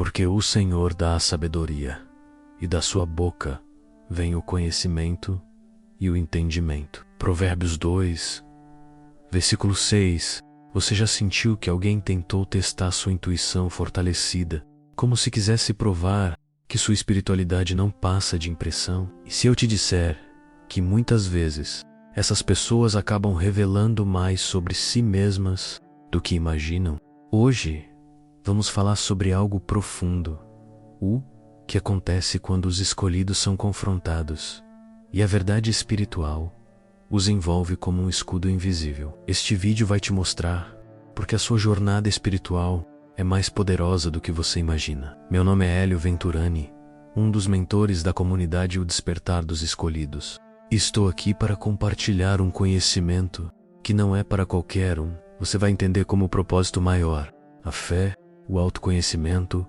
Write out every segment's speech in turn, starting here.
Porque o Senhor dá a sabedoria, e da sua boca vem o conhecimento e o entendimento. Provérbios 2, versículo 6. Você já sentiu que alguém tentou testar sua intuição fortalecida, como se quisesse provar que sua espiritualidade não passa de impressão? E se eu te disser que muitas vezes essas pessoas acabam revelando mais sobre si mesmas do que imaginam? Hoje vamos falar sobre algo profundo, o que acontece quando os escolhidos são confrontados, e a verdade espiritual os envolve como um escudo invisível. Este vídeo vai te mostrar porque a sua jornada espiritual é mais poderosa do que você imagina. Meu nome é Hélio Venturani, um dos mentores da comunidade O Despertar dos Escolhidos. Estou aqui para compartilhar um conhecimento que não é para qualquer um. Você vai entender como o propósito maior, a fé, o autoconhecimento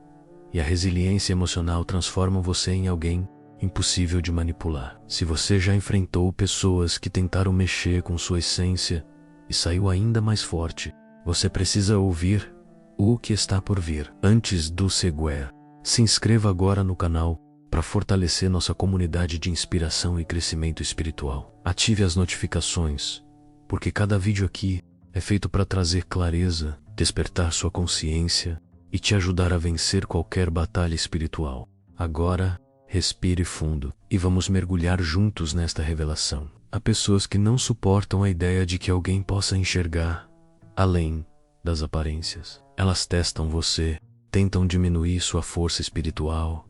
e a resiliência emocional transformam você em alguém impossível de manipular. Se você já enfrentou pessoas que tentaram mexer com sua essência e saiu ainda mais forte, você precisa ouvir o que está por vir. Antes do seguir, se inscreva agora no canal para fortalecer nossa comunidade de inspiração e crescimento espiritual. Ative as notificações, porque cada vídeo aqui é feito para trazer clareza, despertar sua consciência e te ajudar a vencer qualquer batalha espiritual. Agora, respire fundo e vamos mergulhar juntos nesta revelação. Há pessoas que não suportam a ideia de que alguém possa enxergar além das aparências. Elas testam você, tentam diminuir sua força espiritual,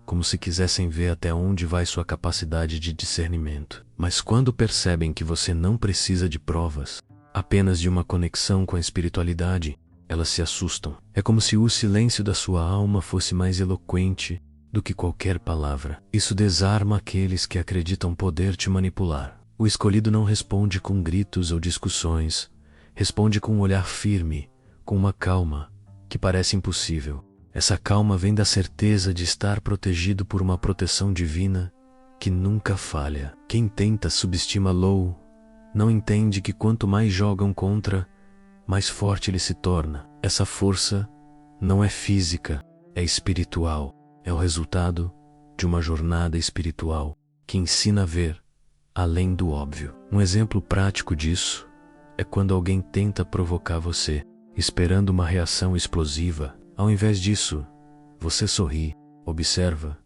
como se quisessem ver até onde vai sua capacidade de discernimento. Mas quando percebem que você não precisa de provas, apenas de uma conexão com a espiritualidade, elas se assustam. É como se o silêncio da sua alma fosse mais eloquente do que qualquer palavra. Isso desarma aqueles que acreditam poder te manipular. O escolhido não responde com gritos ou discussões, responde com um olhar firme, com uma calma que parece impossível. Essa calma vem da certeza de estar protegido por uma proteção divina que nunca falha. Quem tenta subestima-lo não entende que quanto mais jogam contra, mais forte ele se torna. Essa força não é física, é espiritual. É o resultado de uma jornada espiritual que ensina a ver além do óbvio. Um exemplo prático disso é quando alguém tenta provocar você, esperando uma reação explosiva. Ao invés disso, você sorri, observa,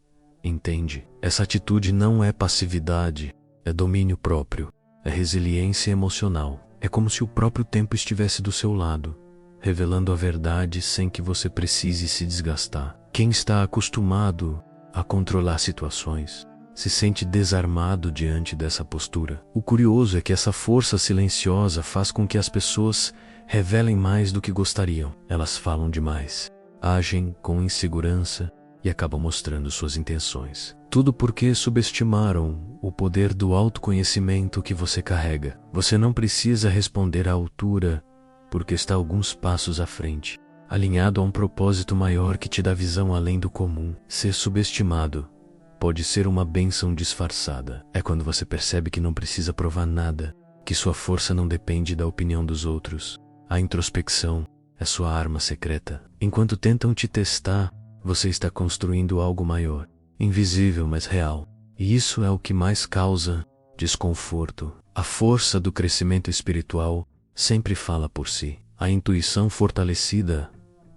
entende. Essa atitude não é passividade, é domínio próprio, é resiliência emocional. É como se o próprio tempo estivesse do seu lado, revelando a verdade sem que você precise se desgastar. Quem está acostumado a controlar situações se sente desarmado diante dessa postura. O curioso é que essa força silenciosa faz com que as pessoas revelem mais do que gostariam. Elas falam demais, agem com insegurança e acabam mostrando suas intenções. Tudo porque subestimaram o poder do autoconhecimento que você carrega. Você não precisa responder à altura, porque está alguns passos à frente, alinhado a um propósito maior que te dá visão além do comum. Ser subestimado pode ser uma bênção disfarçada. É quando você percebe que não precisa provar nada, que sua força não depende da opinião dos outros. A introspecção é sua arma secreta. Enquanto tentam te testar, você está construindo algo maior, invisível mas real. E isso é o que mais causa desconforto. A força do crescimento espiritual sempre fala por si. A intuição fortalecida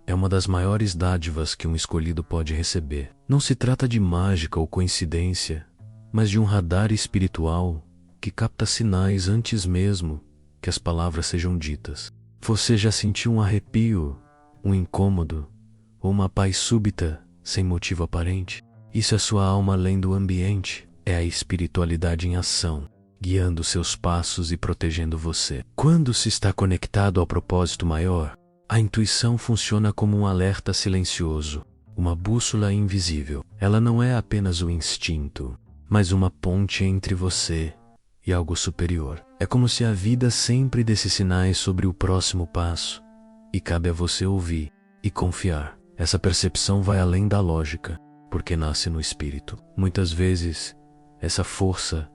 é uma das maiores dádivas que um escolhido pode receber. Não se trata de mágica ou coincidência, mas de um radar espiritual que capta sinais antes mesmo que as palavras sejam ditas. Você já sentiu um arrepio, um incômodo ou uma paz súbita sem motivo aparente? Isso é sua alma além do ambiente. É a espiritualidade em ação, guiando seus passos e protegendo você. Quando se está conectado ao propósito maior, a intuição funciona como um alerta silencioso, uma bússola invisível. Ela não é apenas o instinto, mas uma ponte entre você e algo superior. É como se a vida sempre desse sinais sobre o próximo passo, e cabe a você ouvir e confiar. Essa percepção vai além da lógica, porque nasce no espírito. Muitas vezes, essa força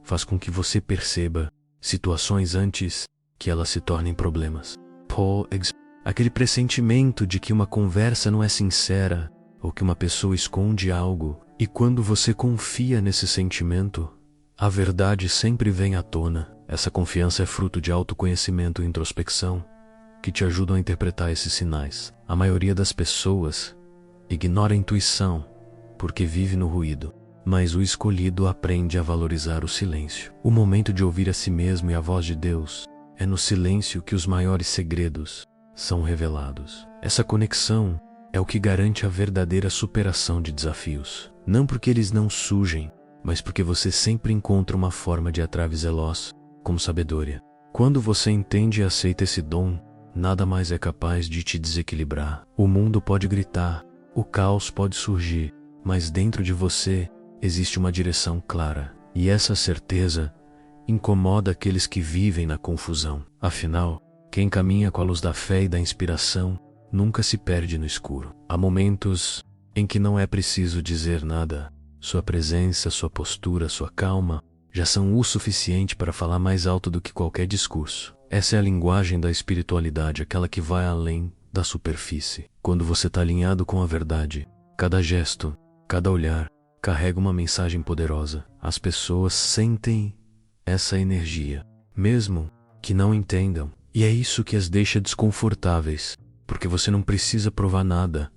faz com que você perceba situações antes que elas se tornem problemas. Por exemplo, aquele pressentimento de que uma conversa não é sincera ou que uma pessoa esconde algo, e quando você confia nesse sentimento, a verdade sempre vem à tona. Essa confiança é fruto de autoconhecimento e introspecção, que te ajudam a interpretar esses sinais. A maioria das pessoas ignora a intuição, porque vive no ruído. Mas o escolhido aprende a valorizar o silêncio. O momento de ouvir a si mesmo e a voz de Deus é no silêncio que os maiores segredos são revelados. Essa conexão é o que garante a verdadeira superação de desafios. Não porque eles não surgem, mas porque você sempre encontra uma forma de atrair veloz, como sabedoria. Quando você entende e aceita esse dom, nada mais é capaz de te desequilibrar. O mundo pode gritar, o caos pode surgir, mas dentro de você existe uma direção clara. E essa certeza incomoda aqueles que vivem na confusão. Afinal, quem caminha com a luz da fé e da inspiração nunca se perde no escuro. Há momentos em que não é preciso dizer nada. Sua presença, sua postura, sua calma já são o suficiente para falar mais alto do que qualquer discurso. Essa é a linguagem da espiritualidade, aquela que vai além da superfície. Quando você está alinhado com a verdade, cada gesto, cada olhar, carrega uma mensagem poderosa. As pessoas sentem essa energia, mesmo que não entendam. E é isso que as deixa desconfortáveis, porque você não precisa provar nada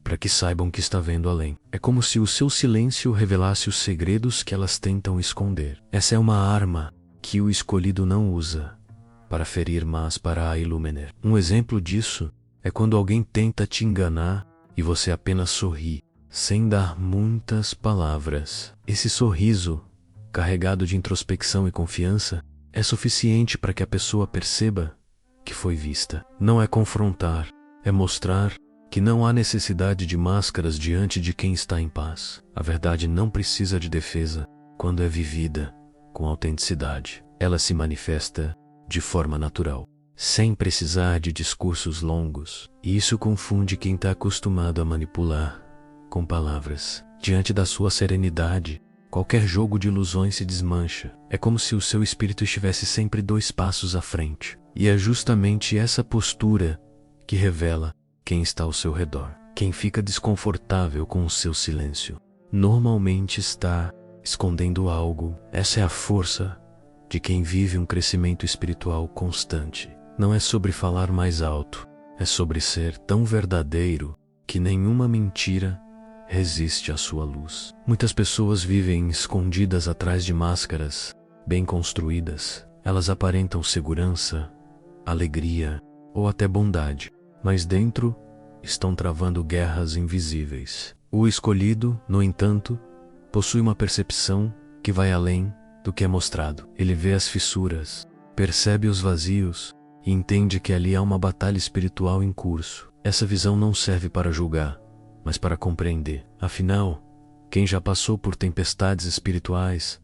para que saibam que está vendo além. É como se o seu silêncio revelasse os segredos que elas tentam esconder. Essa é uma arma que o escolhido não usa para ferir, mas para a iluminar. Um exemplo disso é quando alguém tenta te enganar e você apenas sorri, sem dar muitas palavras. Esse sorriso, carregado de introspecção e confiança, é suficiente para que a pessoa perceba que foi vista. Não é confrontar, é mostrar que não há necessidade de máscaras diante de quem está em paz. A verdade não precisa de defesa quando é vivida com autenticidade. Ela se manifesta de forma natural, sem precisar de discursos longos. E isso confunde quem está acostumado a manipular com palavras. Diante da sua serenidade, qualquer jogo de ilusões se desmancha. É como se o seu espírito estivesse sempre 2 passos à frente. E é justamente essa postura que revela quem está ao seu redor. Quem fica desconfortável com o seu silêncio normalmente está escondendo algo. Essa é a força de quem vive um crescimento espiritual constante. Não é sobre falar mais alto, é sobre ser tão verdadeiro que nenhuma mentira resiste à sua luz. Muitas pessoas vivem escondidas atrás de máscaras bem construídas. Elas aparentam segurança, alegria ou até bondade, mas dentro estão travando guerras invisíveis. O escolhido, no entanto, possui uma percepção que vai além do que é mostrado. Ele vê as fissuras, percebe os vazios e entende que ali há uma batalha espiritual em curso. Essa visão não serve para julgar, mas para compreender. Afinal, quem já passou por tempestades espirituais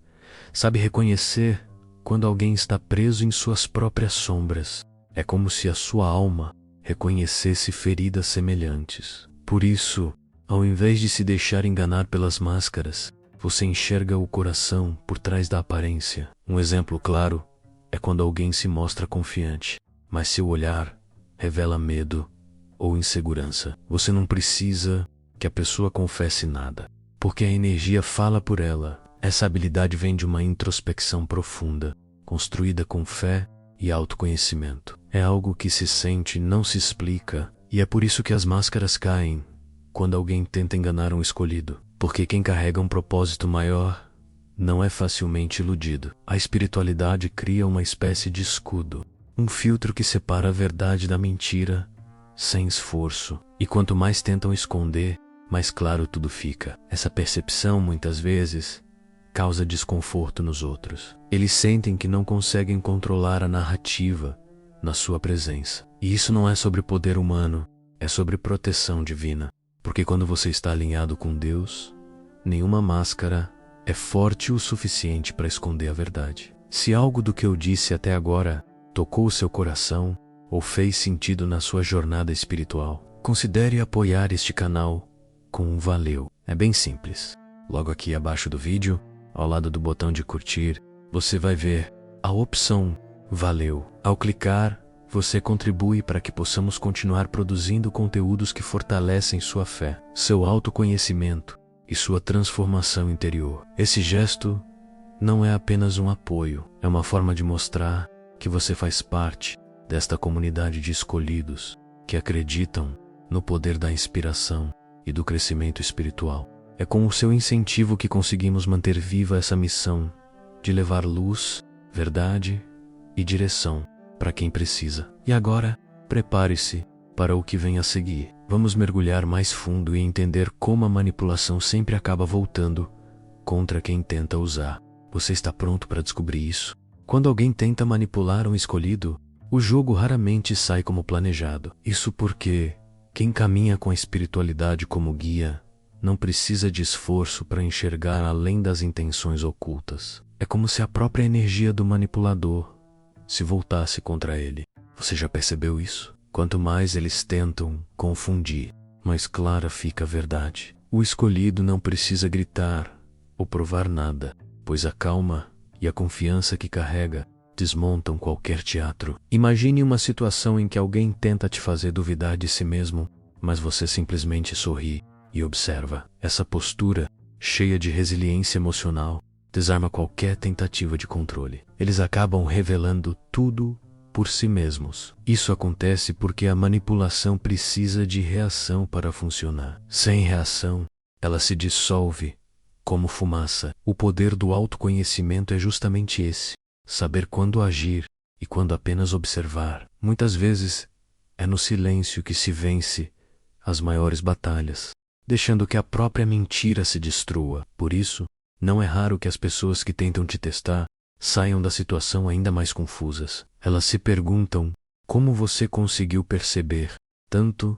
sabe reconhecer quando alguém está preso em suas próprias sombras. É como se a sua alma reconhecesse feridas semelhantes. Por isso, ao invés de se deixar enganar pelas máscaras, você enxerga o coração por trás da aparência. Um exemplo claro é quando alguém se mostra confiante, mas seu olhar revela medo ou insegurança. Você não precisa que a pessoa confesse nada, porque a energia fala por ela. Essa habilidade vem de uma introspecção profunda, construída com fé e autoconhecimento. É algo que se sente, não se explica, e é por isso que as máscaras caem quando alguém tenta enganar um escolhido, porque quem carrega um propósito maior não é facilmente iludido. A espiritualidade cria uma espécie de escudo, um filtro que separa a verdade da mentira sem esforço. E quanto mais tentam esconder, mais claro tudo fica. Essa percepção, muitas vezes, causa desconforto nos outros. Eles sentem que não conseguem controlar a narrativa na sua presença. E isso não é sobre poder humano, é sobre proteção divina. Porque quando você está alinhado com Deus, nenhuma máscara é forte o suficiente para esconder a verdade. Se algo do que eu disse até agora tocou o seu coração ou fez sentido na sua jornada espiritual, considere apoiar este canal com um valeu. É bem simples. Logo aqui abaixo do vídeo, ao lado do botão de curtir, você vai ver a opção valeu. Ao clicar, Você contribui para que possamos continuar produzindo conteúdos que fortalecem sua fé, seu autoconhecimento e sua transformação interior. Esse gesto não é apenas um apoio, é uma forma de mostrar que você faz parte desta comunidade de escolhidos que acreditam no poder da inspiração e do crescimento espiritual. É com o seu incentivo que conseguimos manter viva essa missão de levar luz, verdade e direção para quem precisa. E agora, prepare-se para o que vem a seguir. Vamos mergulhar mais fundo e entender como a manipulação sempre acaba voltando contra quem tenta usar. Você está pronto para descobrir isso? Quando alguém tenta manipular um escolhido, o jogo raramente sai como planejado. Isso porque quem caminha com a espiritualidade como guia não precisa de esforço para enxergar além das intenções ocultas. É como se a própria energia do manipulador se voltasse contra ele. Você já percebeu isso? Quanto mais eles tentam confundir, mais clara fica a verdade. O escolhido não precisa gritar ou provar nada, pois a calma e a confiança que carrega desmontam qualquer teatro. Imagine uma situação em que alguém tenta te fazer duvidar de si mesmo, mas você simplesmente sorri e observa. Essa postura, cheia de resiliência emocional, desarma qualquer tentativa de controle. Eles acabam revelando tudo por si mesmos. Isso acontece porque a manipulação precisa de reação para funcionar. Sem reação, ela se dissolve como fumaça. O poder do autoconhecimento é justamente esse: saber quando agir e quando apenas observar. Muitas vezes, é no silêncio que se vence as maiores batalhas, deixando que a própria mentira se destrua. Por isso, não é raro que as pessoas que tentam te testar saiam da situação ainda mais confusas. Elas se perguntam como você conseguiu perceber tanto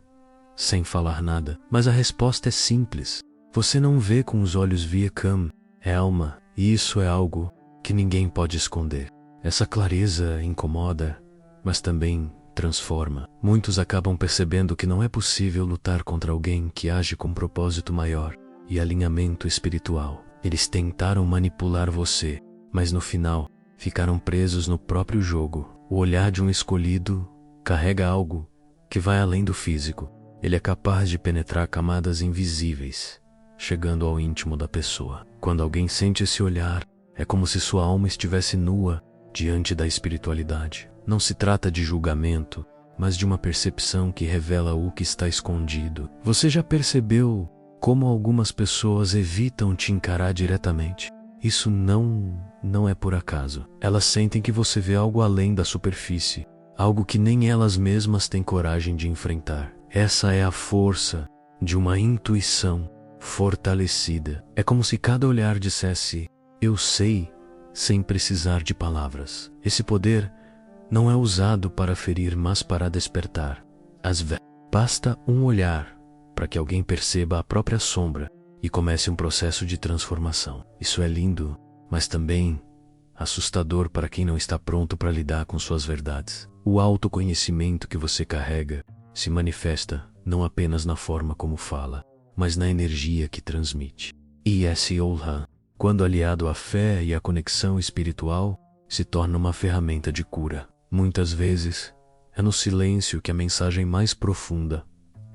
sem falar nada. Mas a resposta é simples. Você não vê com os olhos via cam, é alma, e isso é algo que ninguém pode esconder. Essa clareza incomoda, mas também transforma. Muitos acabam percebendo que não é possível lutar contra alguém que age com propósito maior e alinhamento espiritual. Eles tentaram manipular você, mas no final ficaram presos no próprio jogo. O olhar de um escolhido carrega algo que vai além do físico. Ele é capaz de penetrar camadas invisíveis, chegando ao íntimo da pessoa. Quando alguém sente esse olhar, é como se sua alma estivesse nua diante da espiritualidade. Não se trata de julgamento, mas de uma percepção que revela o que está escondido. Você já percebeu como algumas pessoas evitam te encarar diretamente? Isso não é por acaso. Elas sentem que você vê algo além da superfície, algo que nem elas mesmas têm coragem de enfrentar. Essa é a força de uma intuição fortalecida. É como se cada olhar dissesse: eu sei, sem precisar de palavras. Esse poder não é usado para ferir, mas para despertar. Às vezes, basta um olhar para que alguém perceba a própria sombra e comece um processo de transformação. Isso é lindo, mas também assustador para quem não está pronto para lidar com suas verdades. O autoconhecimento que você carrega se manifesta não apenas na forma como fala, mas na energia que transmite. E esse Olha, quando aliado à fé e à conexão espiritual, se torna uma ferramenta de cura. Muitas vezes, é no silêncio que a mensagem mais profunda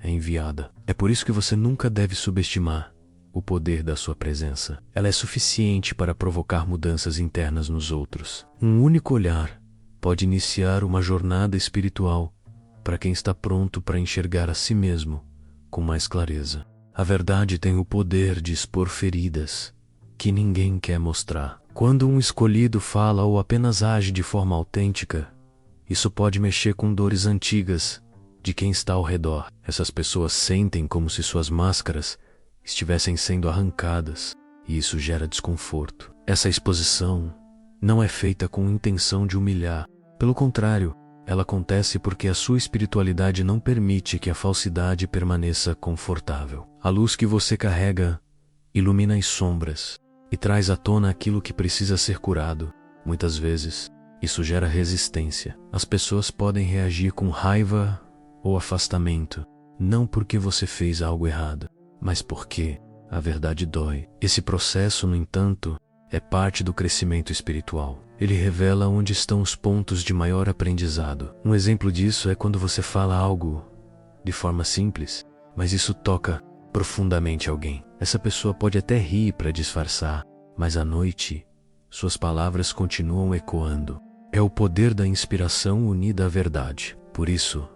é enviada. É por isso que você nunca deve subestimar o poder da sua presença. Ela é suficiente para provocar mudanças internas nos outros. Um único olhar pode iniciar uma jornada espiritual para quem está pronto para enxergar a si mesmo com mais clareza. A verdade tem o poder de expor feridas que ninguém quer mostrar. Quando um escolhido fala ou apenas age de forma autêntica, isso pode mexer com dores antigas de quem está ao redor. Essas pessoas sentem como se suas máscaras estivessem sendo arrancadas, e isso gera desconforto. Essa exposição não é feita com intenção de humilhar. Pelo contrário, ela acontece porque a sua espiritualidade não permite que a falsidade permaneça confortável. A luz que você carrega ilumina as sombras e traz à tona aquilo que precisa ser curado. Muitas vezes, isso gera resistência. As pessoas podem reagir com raiva ou afastamento, não porque você fez algo errado, mas porque a verdade dói. Esse processo, no entanto, é parte do crescimento espiritual. ele revela onde estão os pontos de maior aprendizado. Um exemplo disso é quando você fala algo de forma simples, mas isso toca profundamente alguém. Essa pessoa pode até rir para disfarçar, mas à noite, suas palavras continuam ecoando. É o poder da inspiração unida à verdade. Por isso,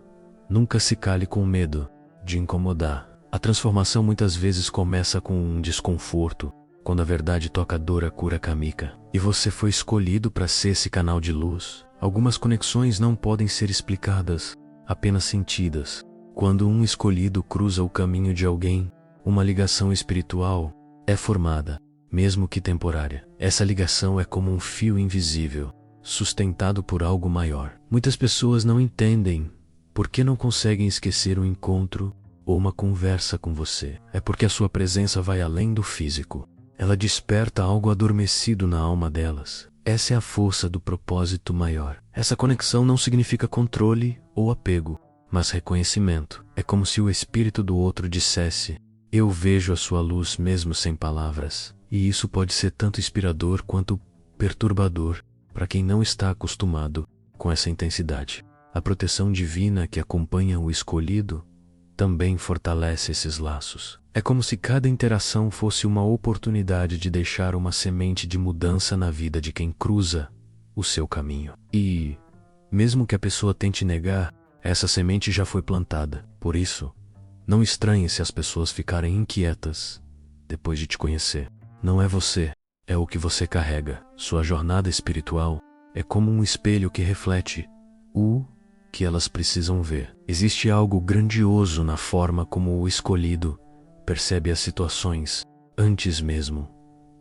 nunca se cale com medo de incomodar. A transformação muitas vezes começa com um desconforto, quando a verdade toca a dor, a cura kármica. E você foi escolhido para ser esse canal de luz. Algumas conexões não podem ser explicadas, apenas sentidas. Quando um escolhido cruza o caminho de alguém, uma ligação espiritual é formada, mesmo que temporária. Essa ligação é como um fio invisível, sustentado por algo maior. Muitas pessoas não entendem por que não conseguem esquecer um encontro ou uma conversa com você. É porque a sua presença vai além do físico. Ela desperta algo adormecido na alma delas. Essa é a força do propósito maior. Essa conexão não significa controle ou apego, mas reconhecimento. É como se o espírito do outro dissesse: eu vejo a sua luz mesmo sem palavras. E isso pode ser tanto inspirador quanto perturbador para quem não está acostumado com essa intensidade. A proteção divina que acompanha o escolhido também fortalece esses laços. É como se cada interação fosse uma oportunidade de deixar uma semente de mudança na vida de quem cruza o seu caminho. E, mesmo que a pessoa tente negar, essa semente já foi plantada. Por isso, não estranhe se as pessoas ficarem inquietas depois de te conhecer. Não é você, é o que você carrega. Sua jornada espiritual é como um espelho que reflete o que elas precisam ver. Existe algo grandioso na forma como o escolhido percebe as situações antes mesmo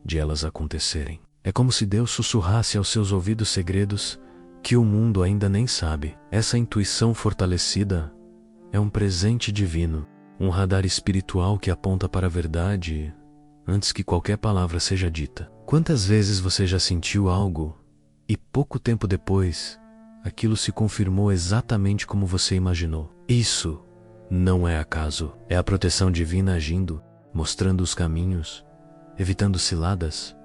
de elas acontecerem. É como se Deus sussurrasse aos seus ouvidos segredos que o mundo ainda nem sabe. Essa intuição fortalecida é um presente divino, um radar espiritual que aponta para a verdade antes que qualquer palavra seja dita. Quantas vezes você já sentiu algo e pouco tempo depois aquilo se confirmou exatamente como você imaginou? Isso não é acaso. É a proteção divina agindo, mostrando os caminhos, evitando ciladas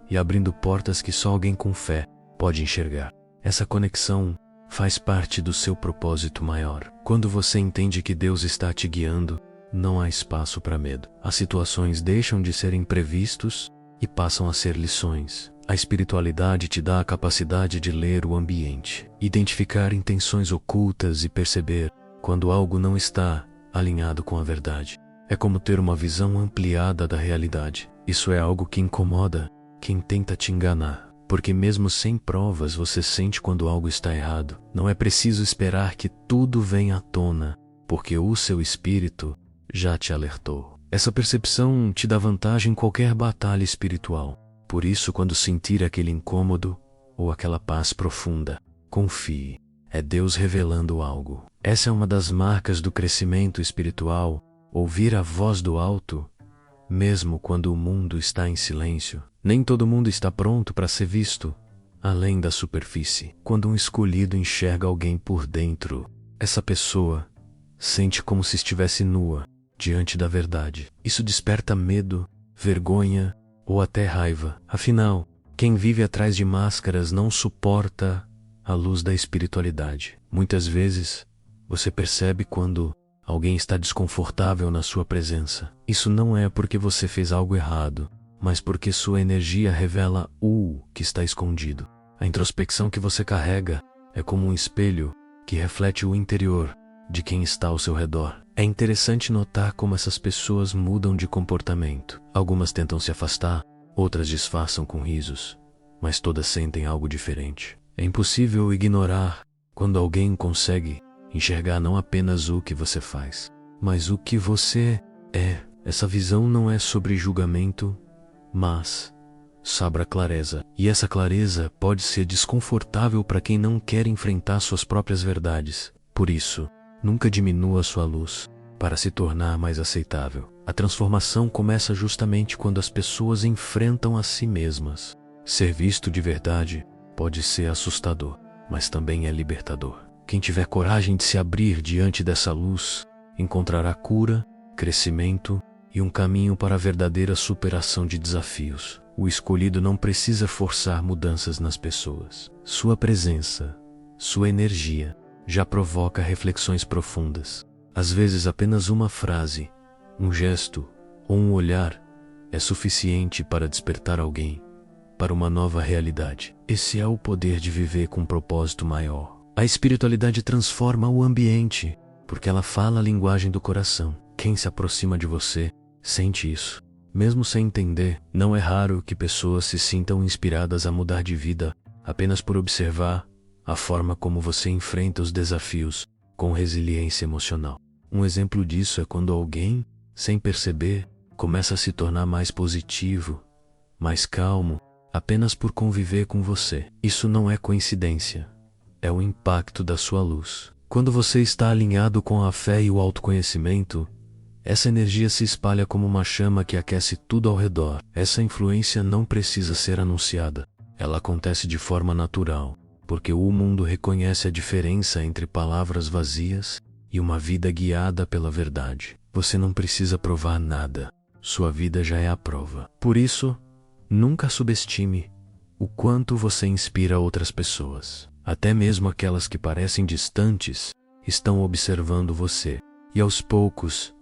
e abrindo portas que só alguém com fé pode enxergar. Essa conexão faz parte do seu propósito maior. Quando você entende que Deus está te guiando, não há espaço para medo. As situações deixam de ser imprevistos e passam a ser lições. A espiritualidade te dá a capacidade de ler o ambiente, identificar intenções ocultas e perceber quando algo não está alinhado com a verdade. É como ter uma visão ampliada da realidade. Isso é algo que incomoda quem tenta te enganar, porque mesmo sem provas você sente quando algo está errado. Não é preciso esperar que tudo venha à tona, porque o seu espírito já te alertou. Essa percepção te dá vantagem em qualquer batalha espiritual. Por isso, quando sentir aquele incômodo ou aquela paz profunda, confie. É Deus revelando algo. Essa é uma das marcas do crescimento espiritual, ouvir a voz do alto, mesmo quando o mundo está em silêncio. Nem todo mundo está pronto para ser visto, além da superfície. Quando um escolhido enxerga alguém por dentro, essa pessoa sente como se estivesse nua diante da verdade. Isso desperta medo, vergonha ou até raiva. Afinal, quem vive atrás de máscaras não suporta a luz da espiritualidade. Muitas vezes, você percebe quando alguém está desconfortável na sua presença. Isso não é porque você fez algo errado, mas porque sua energia revela o que está escondido. A introspecção que você carrega é como um espelho que reflete o interior de quem está ao seu redor. É interessante notar como essas pessoas mudam de comportamento. Algumas tentam se afastar, outras disfarçam com risos, mas todas sentem algo diferente. É impossível ignorar quando alguém consegue enxergar não apenas o que você faz, mas o que você é. Essa visão não é sobre julgamento, mas sobre a clareza. E essa clareza pode ser desconfortável para quem não quer enfrentar suas próprias verdades. Por isso, nunca diminua sua luz para se tornar mais aceitável. A transformação começa justamente quando as pessoas enfrentam a si mesmas. Ser visto de verdade pode ser assustador, mas também é libertador. Quem tiver coragem de se abrir diante dessa luz, encontrará cura, crescimento e um caminho para a verdadeira superação de desafios. O escolhido não precisa forçar mudanças nas pessoas. Sua presença, sua energia, já provoca reflexões profundas. Às vezes apenas uma frase, um gesto ou um olhar é suficiente para despertar alguém para uma nova realidade. Esse é o poder de viver com um propósito maior. A espiritualidade transforma o ambiente, porque ela fala a linguagem do coração. Quem se aproxima de você sente isso. Mesmo sem entender, não é raro que pessoas se sintam inspiradas a mudar de vida apenas por observar a forma como você enfrenta os desafios com resiliência emocional. Um exemplo disso é quando alguém, sem perceber, começa a se tornar mais positivo, mais calmo, apenas por conviver com você. Isso não é coincidência, é o impacto da sua luz. Quando você está alinhado com a fé e o autoconhecimento, essa energia se espalha como uma chama que aquece tudo ao redor. Essa influência não precisa ser anunciada. Ela acontece de forma natural, porque o mundo reconhece a diferença entre palavras vazias e uma vida guiada pela verdade. Você não precisa provar nada. Sua vida já é a prova. Por isso, nunca subestime o quanto você inspira outras pessoas. Até mesmo aquelas que parecem distantes estão observando você. E aos poucos,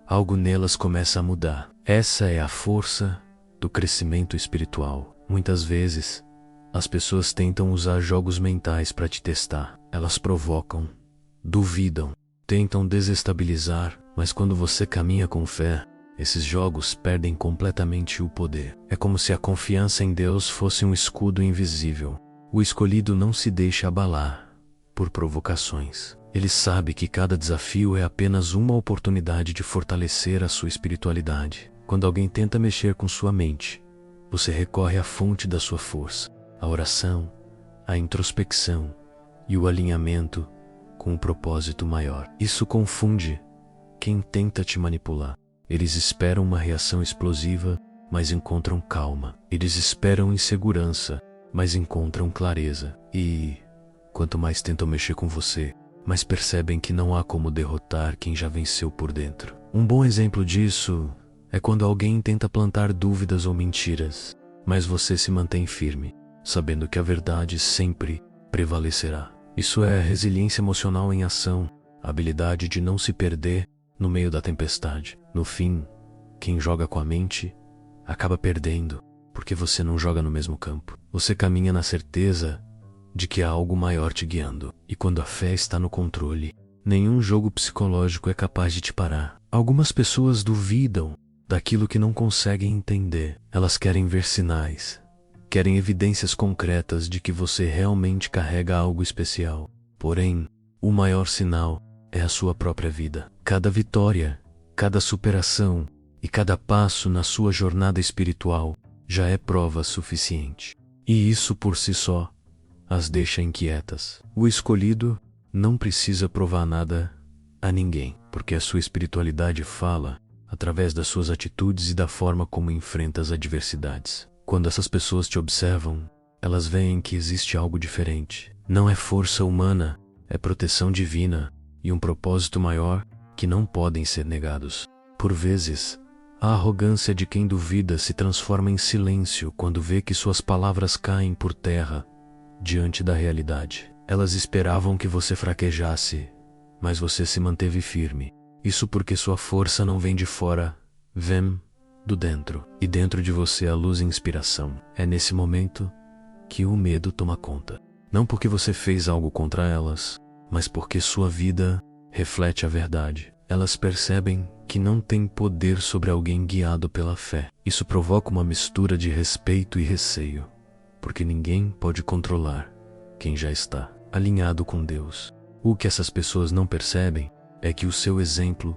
algo nelas começa a mudar. Essa é a força do crescimento espiritual. Muitas vezes, as pessoas tentam usar jogos mentais para te testar. Elas provocam, duvidam, tentam desestabilizar, mas quando você caminha com fé, esses jogos perdem completamente o poder. É como se a confiança em Deus fosse um escudo invisível. O escolhido não se deixa abalar por provocações. Ele sabe que cada desafio é apenas uma oportunidade de fortalecer a sua espiritualidade. Quando alguém tenta mexer com sua mente, você recorre à fonte da sua força, a oração, a introspecção e o alinhamento com um propósito maior. Isso confunde quem tenta te manipular. Eles esperam uma reação explosiva, mas encontram calma. Eles esperam insegurança, mas encontram clareza. E, quanto mais tentam mexer com você, mais percebem que não há como derrotar quem já venceu por dentro. Um bom exemplo disso é quando alguém tenta plantar dúvidas ou mentiras, mas você se mantém firme, sabendo que a verdade sempre prevalecerá. Isso é resiliência emocional em ação, a habilidade de não se perder no meio da tempestade. No fim, quem joga com a mente acaba perdendo, porque você não joga no mesmo campo. Você caminha na certeza de que há algo maior te guiando. E quando a fé está no controle, nenhum jogo psicológico é capaz de te parar. Algumas pessoas duvidam daquilo que não conseguem entender. Elas querem ver sinais, querem evidências concretas de que você realmente carrega algo especial. Porém, o maior sinal é a sua própria vida. Cada vitória, cada superação e cada passo na sua jornada espiritual já é prova suficiente. E isso por si só as deixa inquietas. O escolhido não precisa provar nada a ninguém, porque a sua espiritualidade fala através das suas atitudes e da forma como enfrenta as adversidades. Quando essas pessoas te observam, elas veem que existe algo diferente. Não é força humana, é proteção divina e um propósito maior que não podem ser negados. Por vezes, a arrogância de quem duvida se transforma em silêncio quando vê que suas palavras caem por terra diante da realidade. Elas esperavam que você fraquejasse, mas você se manteve firme. Isso porque sua força não vem de fora, vem do dentro. E dentro de você a luz e a inspiração. É nesse momento que o medo toma conta. Não porque você fez algo contra elas, mas porque sua vida reflete a verdade. Elas percebem que não tem poder sobre alguém guiado pela fé. Isso provoca uma mistura de respeito e receio, porque ninguém pode controlar quem já está alinhado com Deus. O que essas pessoas não percebem é que o seu exemplo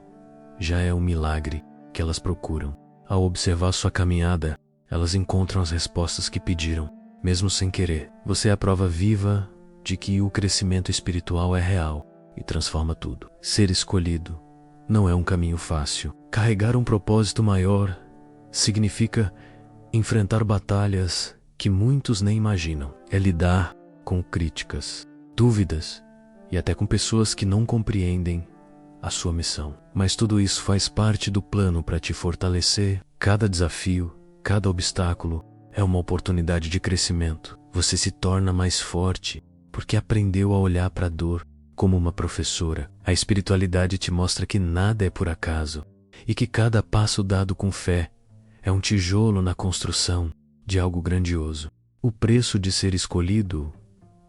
já é o milagre que elas procuram. Ao observar sua caminhada, elas encontram as respostas que pediram, mesmo sem querer. Você é a prova viva de que o crescimento espiritual é real e transforma tudo. Ser escolhido não é um caminho fácil. Carregar um propósito maior significa enfrentar batalhas que muitos nem imaginam. É lidar com críticas, dúvidas e até com pessoas que não compreendem a sua missão. Mas tudo isso faz parte do plano para te fortalecer. Cada desafio, cada obstáculo é uma oportunidade de crescimento. Você se torna mais forte porque aprendeu a olhar para a dor como uma professora. A espiritualidade te mostra que nada é por acaso e que cada passo dado com fé é um tijolo na construção de algo grandioso. O preço de ser escolhido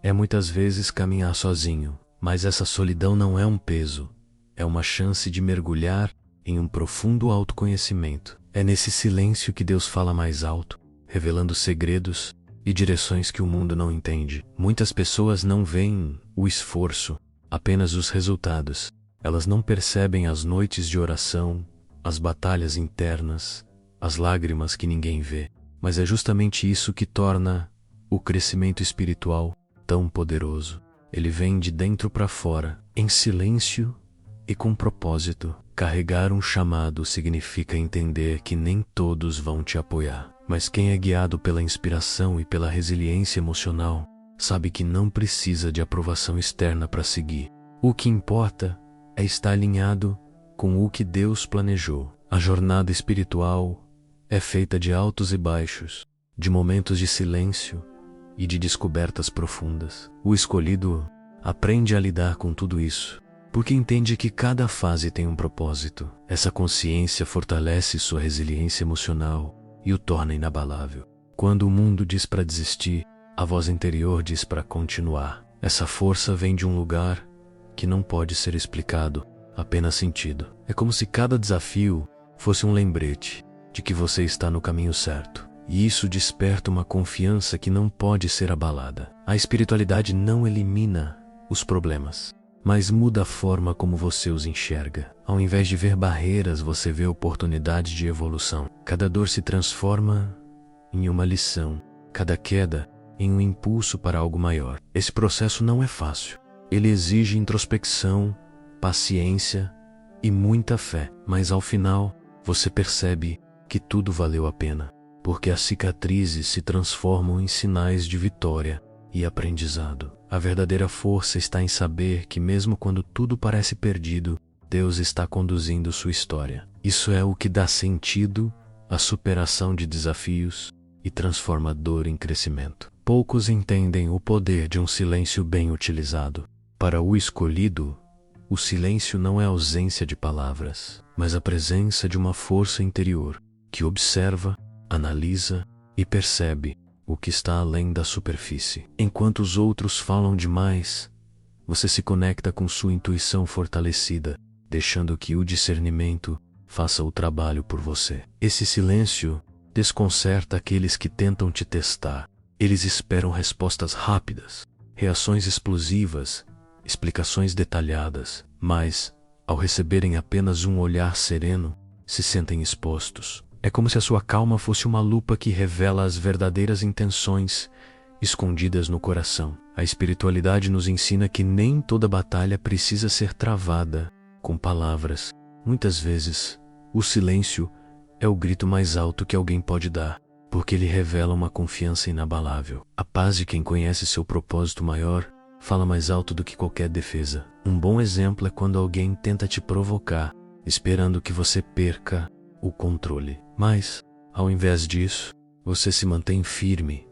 é muitas vezes caminhar sozinho, mas essa solidão não é um peso, é uma chance de mergulhar em um profundo autoconhecimento. É nesse silêncio que Deus fala mais alto, revelando segredos e direções que o mundo não entende. Muitas pessoas não veem o esforço, apenas os resultados. Elas não percebem as noites de oração, as batalhas internas, as lágrimas que ninguém vê. Mas é justamente isso que torna o crescimento espiritual tão poderoso. Ele vem de dentro para fora, em silêncio e com propósito. Carregar um chamado significa entender que nem todos vão te apoiar. Mas quem é guiado pela inspiração e pela resiliência emocional, sabe que não precisa de aprovação externa para seguir. O que importa é estar alinhado com o que Deus planejou. A jornada espiritual é feita de altos e baixos, de momentos de silêncio e de descobertas profundas. O escolhido aprende a lidar com tudo isso, porque entende que cada fase tem um propósito. Essa consciência fortalece sua resiliência emocional e o torna inabalável. Quando o mundo diz para desistir, a voz interior diz para continuar. Essa força vem de um lugar que não pode ser explicado, apenas sentido. É como se cada desafio fosse um lembrete de que você está no caminho certo. E isso desperta uma confiança que não pode ser abalada. A espiritualidade não elimina os problemas, mas muda a forma como você os enxerga. Ao invés de ver barreiras, você vê oportunidades de evolução. Cada dor se transforma em uma lição, cada queda em um impulso para algo maior. Esse processo não é fácil. Ele exige introspecção, paciência e muita fé. Mas ao final, você percebe que tudo valeu a pena, porque as cicatrizes se transformam em sinais de vitória e aprendizado. A verdadeira força está em saber que mesmo quando tudo parece perdido, Deus está conduzindo sua história. Isso é o que dá sentido à superação de desafios e transforma a dor em crescimento. Poucos entendem o poder de um silêncio bem utilizado. Para o escolhido, o silêncio não é ausência de palavras, mas a presença de uma força interior que observa, analisa e percebe o que está além da superfície. Enquanto os outros falam demais, você se conecta com sua intuição fortalecida, deixando que o discernimento faça o trabalho por você. Esse silêncio desconcerta aqueles que tentam te testar. Eles esperam respostas rápidas, reações explosivas, explicações detalhadas, mas, ao receberem apenas um olhar sereno, se sentem expostos. É como se a sua calma fosse uma lupa que revela as verdadeiras intenções escondidas no coração. A espiritualidade nos ensina que nem toda batalha precisa ser travada com palavras. Muitas vezes, o silêncio é o grito mais alto que alguém pode dar, porque ele revela uma confiança inabalável. A paz de quem conhece seu propósito maior fala mais alto do que qualquer defesa. Um bom exemplo é quando alguém tenta te provocar, esperando que você perca o controle. Mas, ao invés disso, você se mantém firme,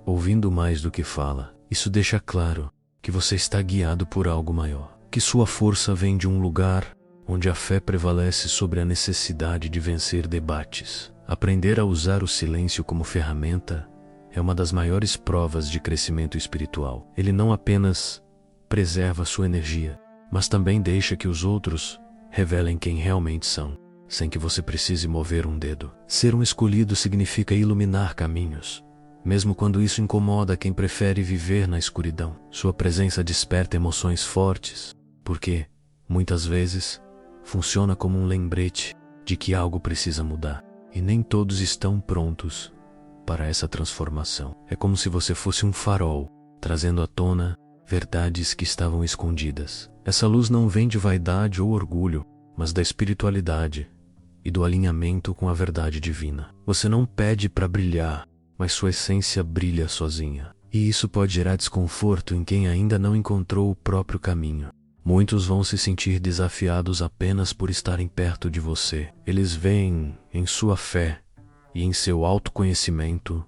ouvindo mais do que fala. Isso deixa claro que você está guiado por algo maior, que sua força vem de um lugar onde a fé prevalece sobre a necessidade de vencer debates. Aprender a usar o silêncio como ferramenta é uma das maiores provas de crescimento espiritual. Ele não apenas preserva sua energia, mas também deixa que os outros revelem quem realmente são, sem que você precise mover um dedo. Ser um escolhido significa iluminar caminhos, mesmo quando isso incomoda quem prefere viver na escuridão. Sua presença desperta emoções fortes, porque, muitas vezes, funciona como um lembrete de que algo precisa mudar. E nem todos estão prontos para essa transformação. É como se você fosse um farol, trazendo à tona verdades que estavam escondidas. Essa luz não vem de vaidade ou orgulho, mas da espiritualidade e do alinhamento com a verdade divina. Você não pede para brilhar, mas sua essência brilha sozinha. E isso pode gerar desconforto em quem ainda não encontrou o próprio caminho. Muitos vão se sentir desafiados apenas por estarem perto de você. Eles veem em sua fé e em seu autoconhecimento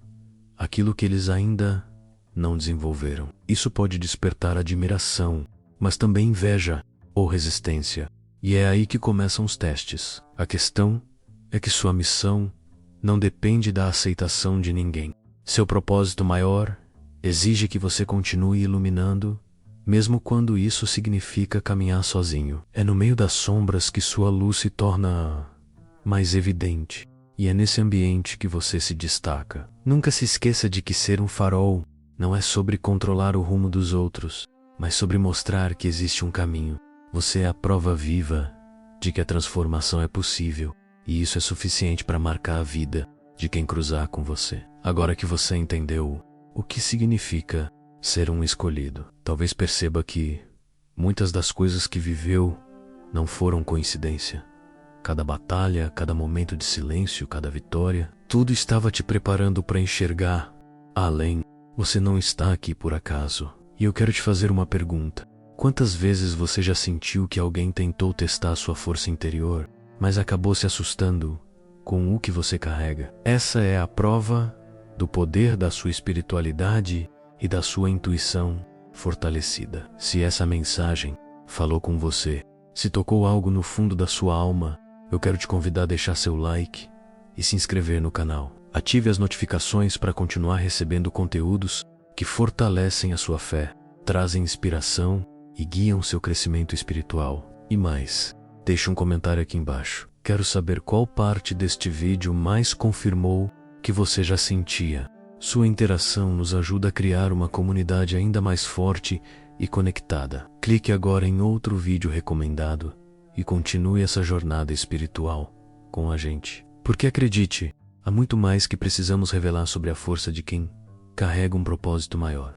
aquilo que eles ainda não desenvolveram. Isso pode despertar admiração, mas também inveja ou resistência. E é aí que começam os testes. A questão é que sua missão não depende da aceitação de ninguém. Seu propósito maior exige que você continue iluminando, mesmo quando isso significa caminhar sozinho. É no meio das sombras que sua luz se torna mais evidente. E é nesse ambiente que você se destaca. Nunca se esqueça de que ser um farol não é sobre controlar o rumo dos outros, mas sobre mostrar que existe um caminho. Você é a prova viva de que a transformação é possível, e isso é suficiente para marcar a vida de quem cruzar com você. Agora que você entendeu o que significa ser um escolhido, talvez perceba que muitas das coisas que viveu não foram coincidência. Cada batalha, cada momento de silêncio, cada vitória, tudo estava te preparando para enxergar além. Você não está aqui por acaso. E eu quero te fazer uma pergunta. Quantas vezes você já sentiu que alguém tentou testar sua força interior, mas acabou se assustando com o que você carrega? Essa é a prova do poder da sua espiritualidade e da sua intuição fortalecida. Se essa mensagem falou com você, se tocou algo no fundo da sua alma, eu quero te convidar a deixar seu like e se inscrever no canal. Ative as notificações para continuar recebendo conteúdos que fortalecem a sua fé, trazem inspiração e guiam seu crescimento espiritual. E mais, deixe um comentário aqui embaixo. Quero saber qual parte deste vídeo mais confirmou que você já sentia. Sua interação nos ajuda a criar uma comunidade ainda mais forte e conectada. Clique agora em outro vídeo recomendado e continue essa jornada espiritual com a gente. Porque acredite, há muito mais que precisamos revelar sobre a força de quem carrega um propósito maior.